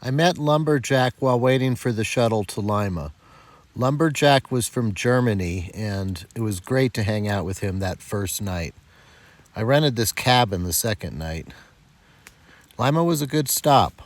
I met Lumberjack while waiting for the shuttle to Lima. Lumberjack was from Germany, and it was great to hang out with him that first night. I rented this cabin the second night. Lima was a good stop.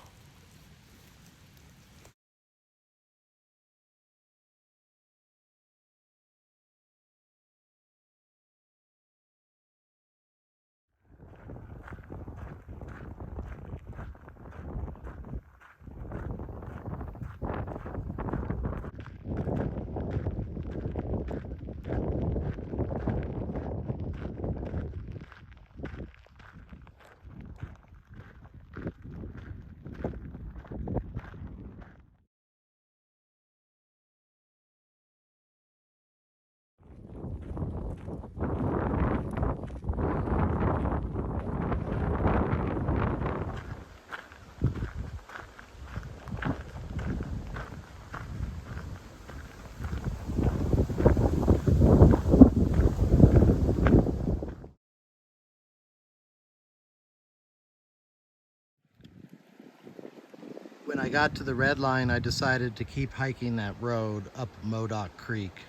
When I got to the red line, I decided to keep hiking that road up Modoc Creek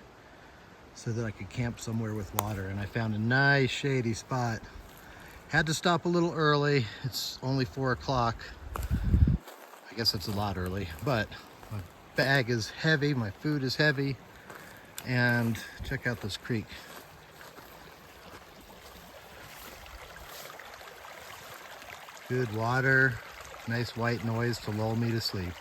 so that I could camp somewhere with water, and I found a nice shady spot. Had to stop a little early. It's only 4 o'clock. I guess it's a lot early, but my bag is heavy, my food is heavy, and check out this creek. Good water, nice white noise to lull me to sleep.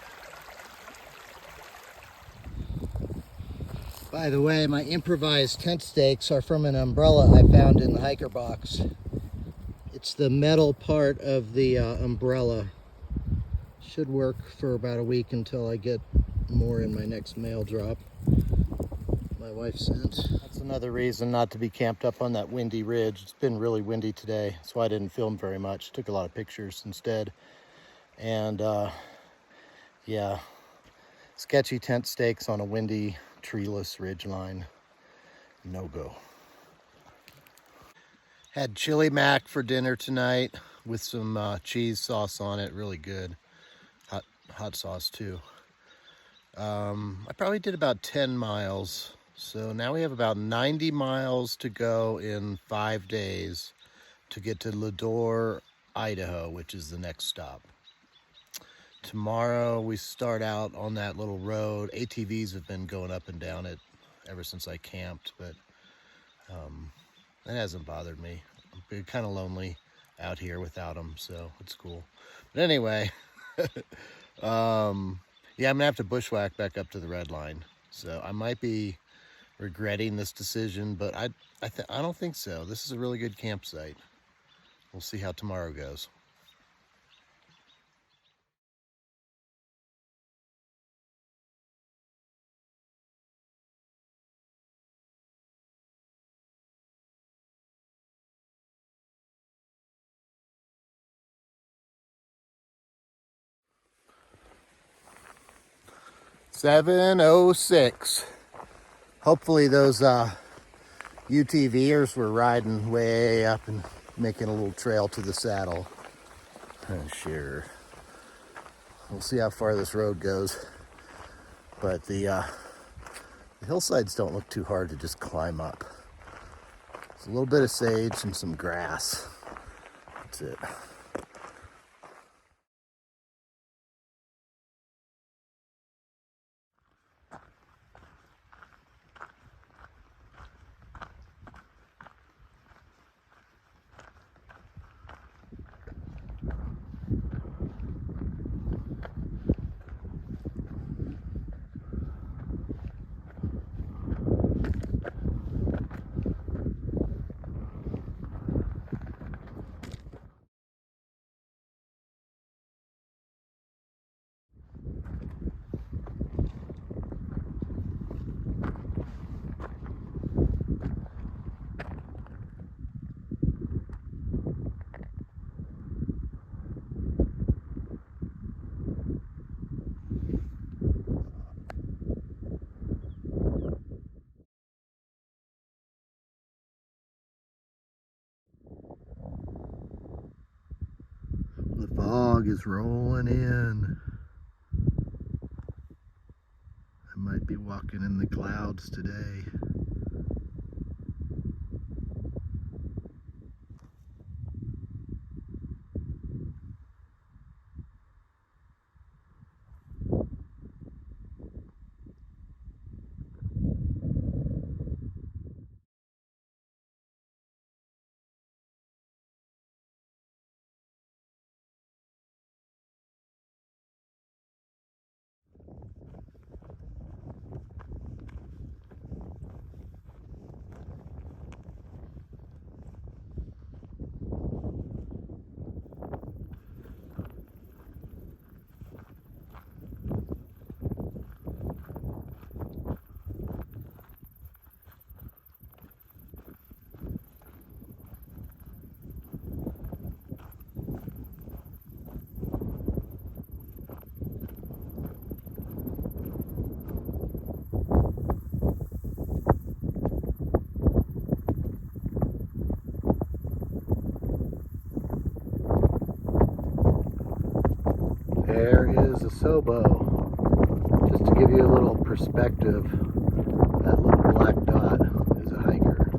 By the way, my improvised tent stakes are from an umbrella I found in the hiker box. It's the metal part of the umbrella. Should work for about a week until I get more in my next mail drop. My wife sent. That's another reason not to be camped up on that windy ridge. It's been really windy today. That's why I didn't film very much. Took a lot of pictures instead. And yeah, sketchy tent stakes on a windy, treeless ridge line. No go. Had chili mac for dinner tonight with some cheese sauce on it. Really good. Hot sauce too. I probably did about 10 miles. So now we have about 90 miles to go in 5 days to get to Leadore, Idaho, which is the next stop. Tomorrow we start out on that little road. ATVs have been going up and down it ever since I camped, but that hasn't bothered me. I'm been kind of lonely out here without them, so it's cool. But anyway, yeah, I'm gonna have to bushwhack back up to the red line. So I might be regretting this decision, but I don't think so. This is a really good campsite. We'll see how tomorrow goes. $7:06. Hopefully those UTVers were riding way up and making a little trail to the saddle. Sure. We'll see how far this road goes. But the hillsides don't look too hard to just climb up. There's a little bit of sage and some grass. That's it. The fog is rolling in. I might be walking in the clouds today. There is a Sobo. Just to give you a little perspective, that little black dot is a hiker.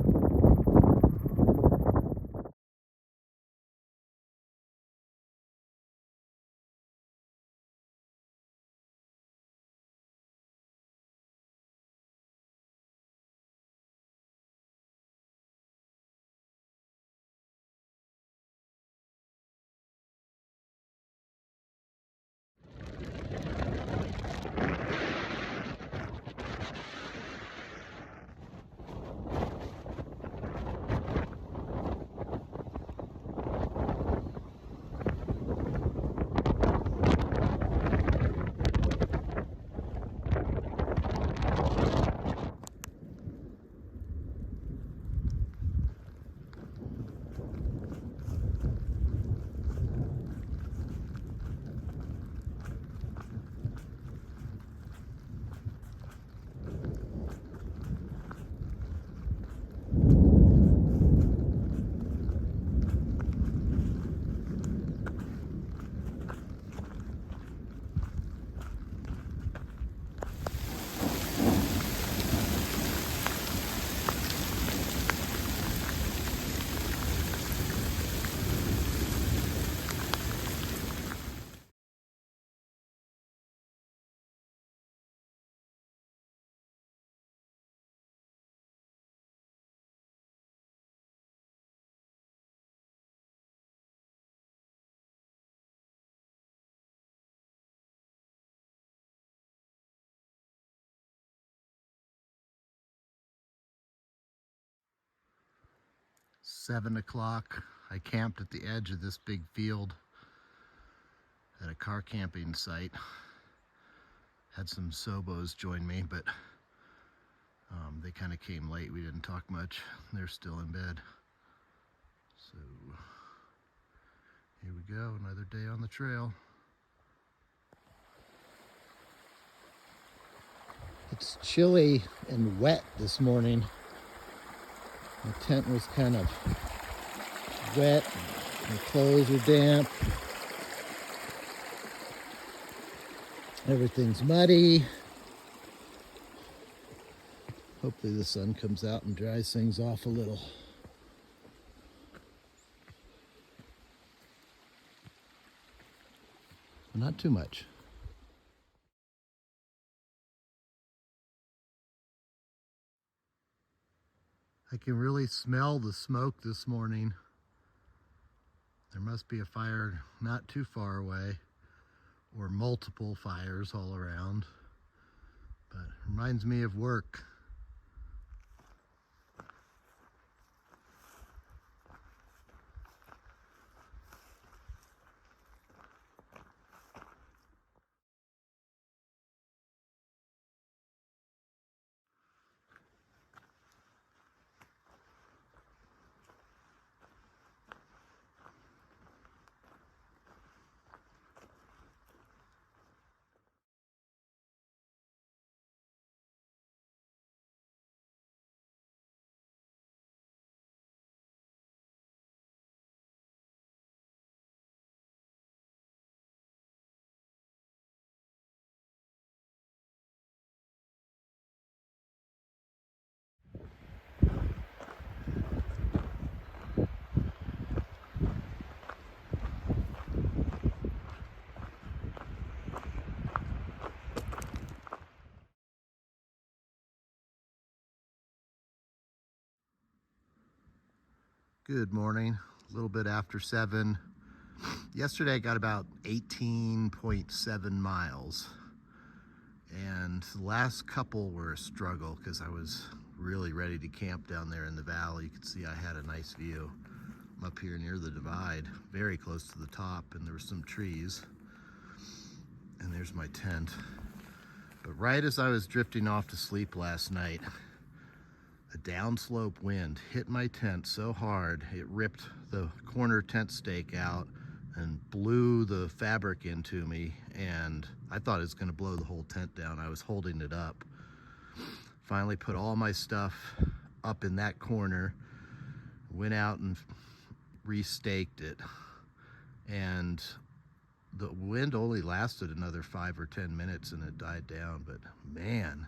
Seven o'clock. I camped at the edge of this big field at a car camping site. Had some Sobos join me, but they kind of came late. We didn't talk much. They're still in bed. So here we go, another day on the trail. It's chilly and wet this morning. My tent was kind of wet, my clothes are damp, everything's muddy. Hopefully the sun comes out and dries things off a little. Not too much. I can really smell the smoke this morning. There must be a fire not too far away, or multiple fires all around. But it reminds me of work. Good morning, a little bit after 7. Yesterday I got about 18.7 miles, and the last couple were a struggle because I was really ready to camp down there in the valley. You could see I had a nice view. I'm up here near the divide, very close to the top, and there were some trees, and there's my tent. But right as I was drifting off to sleep last night, a downslope wind hit my tent so hard it ripped the corner tent stake out and blew the fabric into me, and I thought it was going to blow the whole tent down. I was holding it up. Finally put all my stuff up in that corner, went out and restaked it, and the wind only lasted another 5 or 10 minutes and it died down. But man,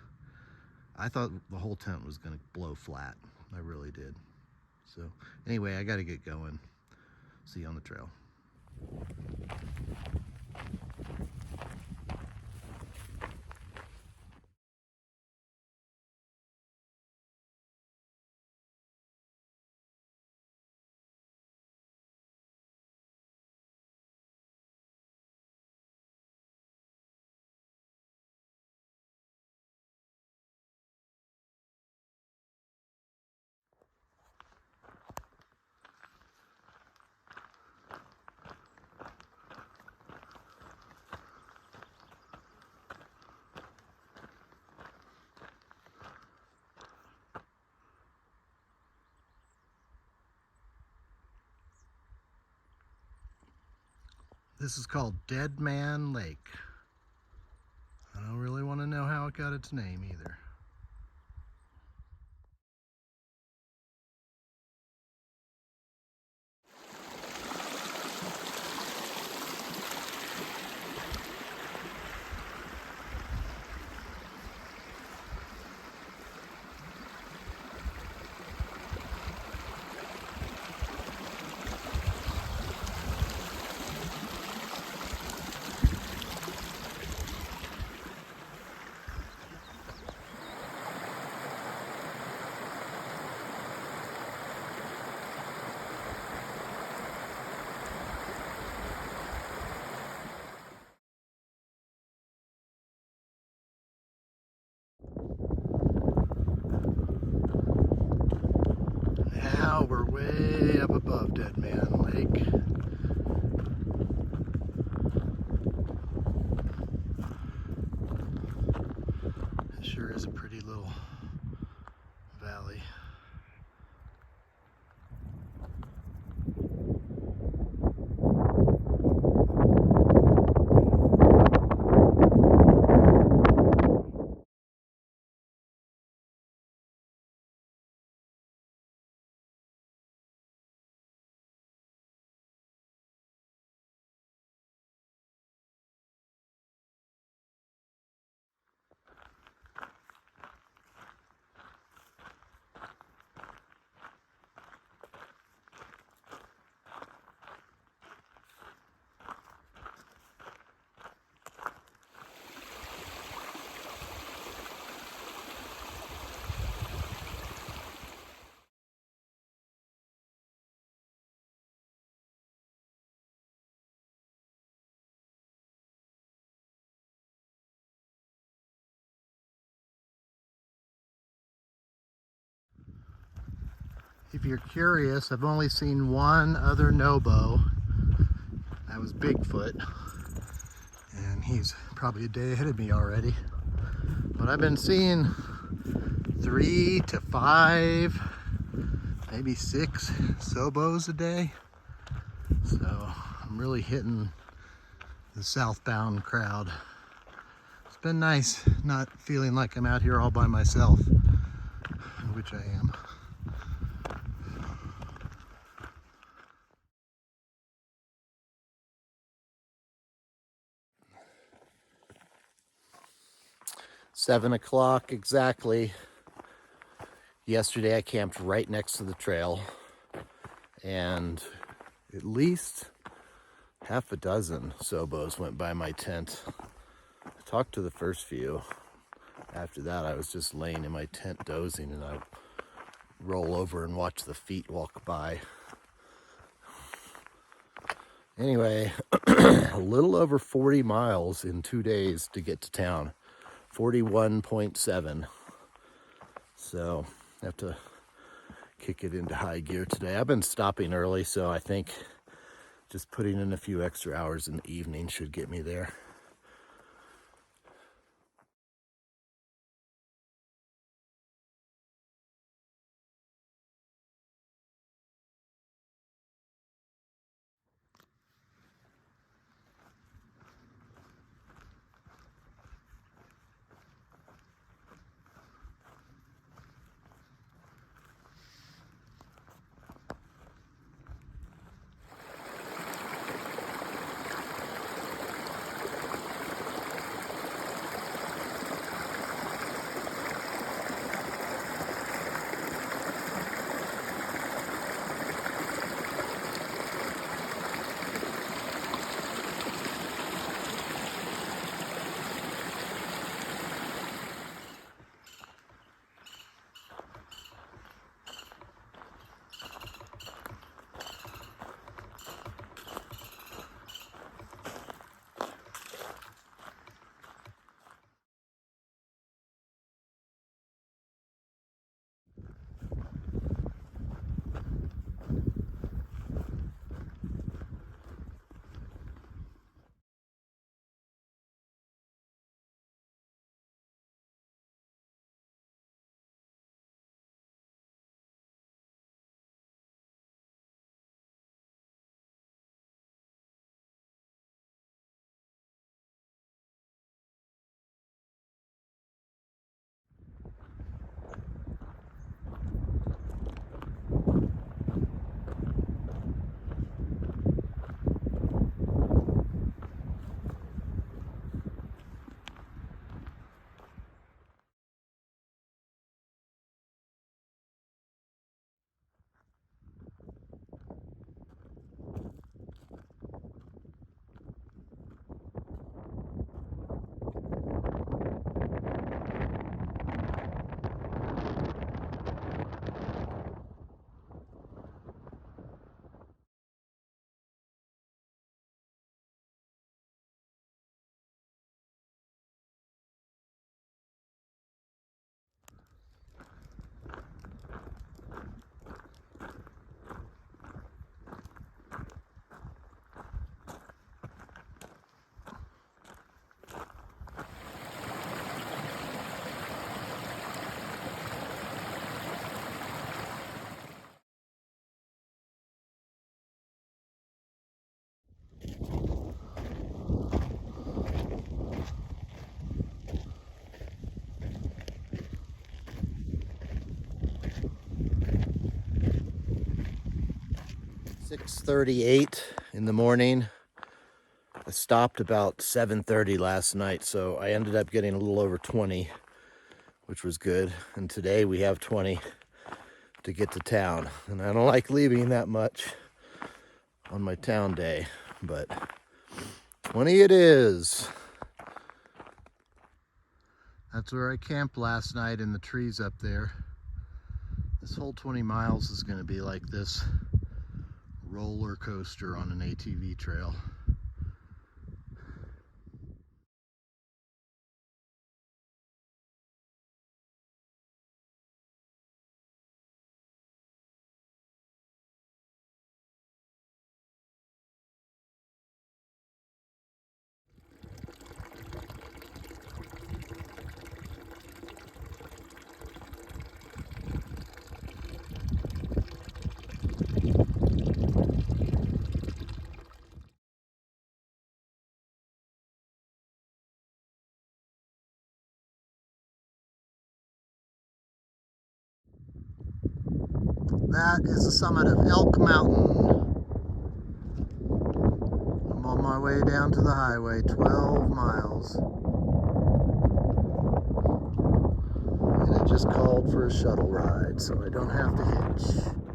I thought the whole tent was going to blow flat. I really did. So anyway, I got to get going. See you on the trail. This is called Dead Man Lake. I don't really want to know how it got its name either. Now we're way up above Dead Man Lake. It sure is a pretty little valley. If you're curious, I've only seen one other Nobo. That was Bigfoot, and he's probably a day ahead of me already. But I've been seeing 3 to 5, maybe 6 Sobos a day. So I'm really hitting the southbound crowd. It's been nice not feeling like I'm out here all by myself, which I am. Seven o'clock exactly. Yesterday I camped right next to the trail, and at least half a dozen Sobos went by my tent. I talked to the first few. After that, I was just laying in my tent dozing, and I roll over and watch the feet walk by. Anyway, a little over 40 miles in 2 days to get to town. 41.7. So I have to kick it into high gear today. I've been stopping early, so I think just putting in a few extra hours in the evening should get me there. "6:38 in the morning. I stopped about 7:30 last night, so I ended up getting a little over 20, which was good. And today we have 20 to get to town. And I don't like leaving that much on my town day, but 20 it is." That's where I camped last night, in the trees up there. This whole 20 miles is going to be like this roller coaster on an ATV trail. That is the summit of Elk Mountain. I'm on my way down to the highway, 12 miles. And I just called for a shuttle ride, so I don't have to hitch.